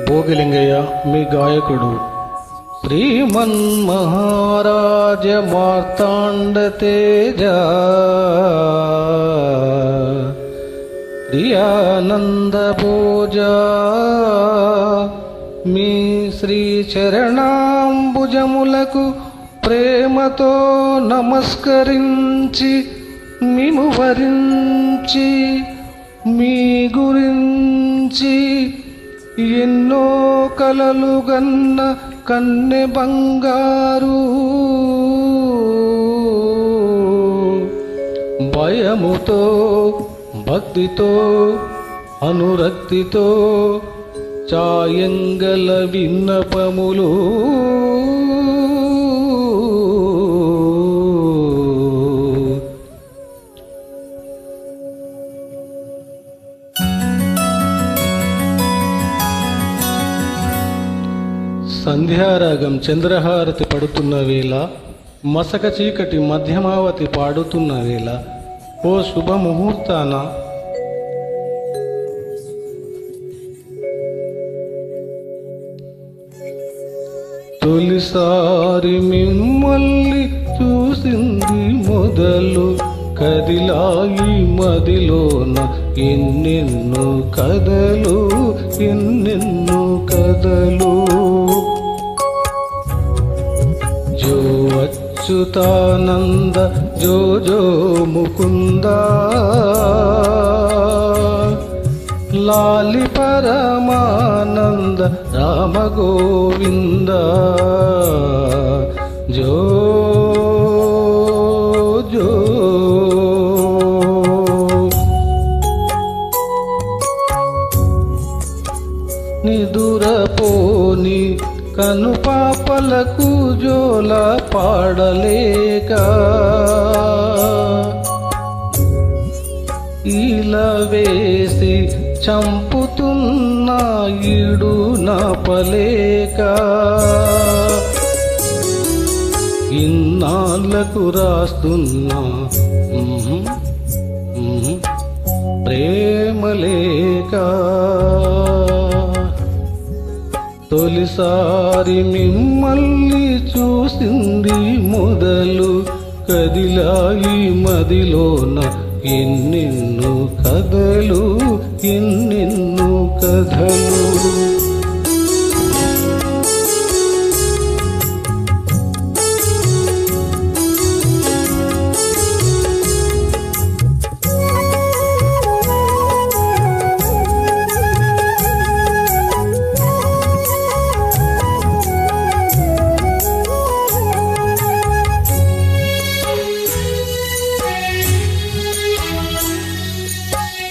భోగిలింగయ్య మీ గాయకుడు. శ్రీమన్మహారాజ మార్తాండ తేజ ప్రియానంద పూజ మీ శ్రీ చరణాంబుజములకు ప్రేమతో నమస్కరించి మిము వరించి మీ గురించి ఎన్నో కలలు గన్న కన్నె బంగారు భయముతో భక్తితో అనురక్తితో చాయంగల విన్నపములు సంధ్యారాగం చంద్రహారతి పడుతున్న వేళ, మసక చీకటి మధ్యమావతి పాడుతున్న వేళ, ఓ శుభముహూర్తాన తొలిసారి మిమ్మల్ని చూసింది మొదలు కదిలాయి మదిలోన ఎన్నెన్నో కథలు ఎన్నెన్నో కథలు. జో అచ్యుతానంద జో జో ముకుంద లాలి పరమానంద రామ గోవింద జో జో. నిదురపోని కను పాపలకు జోల పాడలేక ఇలా వేసి చంపుతున్న ఈడు నాపలేక ఇన్నాళ్ళకు రాస్తున్నా ప్రేమలేక. తొలిసారి మిమ్మల్ని చూసింది మొదలు కదిలాయి మదిలోన ఎన్నెన్నో కథలు ఎన్నెన్నో కథలు.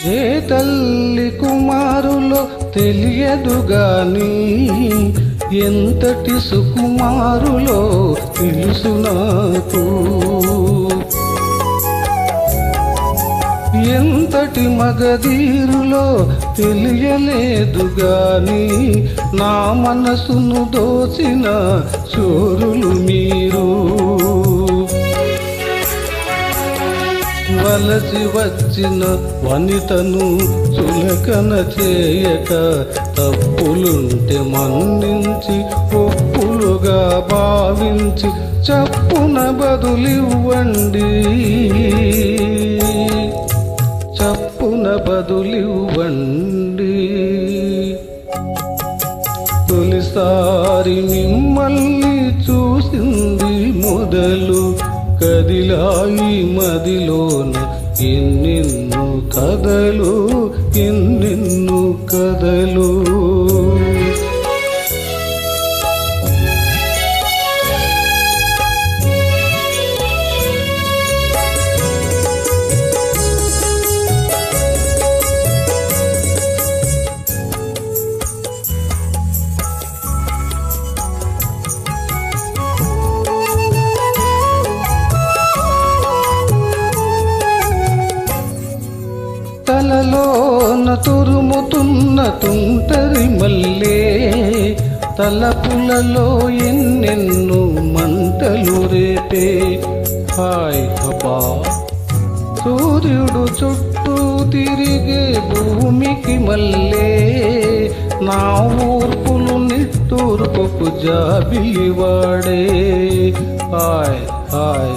ఏ తల్లి కుమారులో తెలియదు గాని ఎంతటి సుకుమారులో తెలుసు నాకు. ఎంతటి మగధీరులో తెలియలేదు గాని నా మనసును దోచిన చోరులు మీరు. వలసి వచ్చిన వనితను చులకన చేయక తప్పులుంటే మన్నించి ఒప్పులుగా భావించి చప్పున బదులివ్వండి చప్పున బదులివ్వండి. తొలిసారి మిమ్మల్ని చూసింది మొదలు కదిలాయి మదిలోన ఎన్నెన్నో కథలు ఎన్నెన్నో కథలు. తలలోన తురుముతున్న తుంటరి మల్లే తలపులలో ఎన్నెన్నో మంటలు రేపే. హాయ్ అబ్బా సూర్యుడు చుట్టూ తిరిగే భూమికి మల్లే నా ఊర్పులు నిట్టూర్పుకు జాబిలివాడే. హాయ్ హాయ్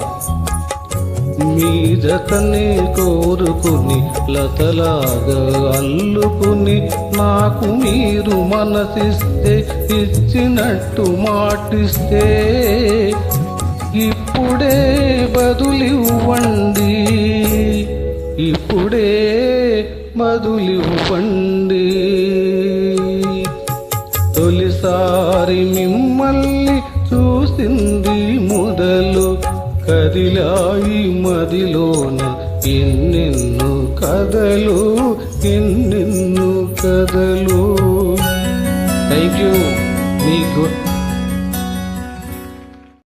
మీ జతని కోరుకుని లతలాగా అల్లుకుని నాకు మీరు మనసిస్తే ఇచ్చినట్టు మాటిస్తే ఇప్పుడే బదులివ్వండి, ఇప్పుడే బదులివ్వండి. తొలిసారి మిమ్మల్ని చూసింది మొదలు కదిలాయి మదిలోన ఎన్నెన్నో కథలు, ఎన్నెన్నో కథలు. Thank you. మీకు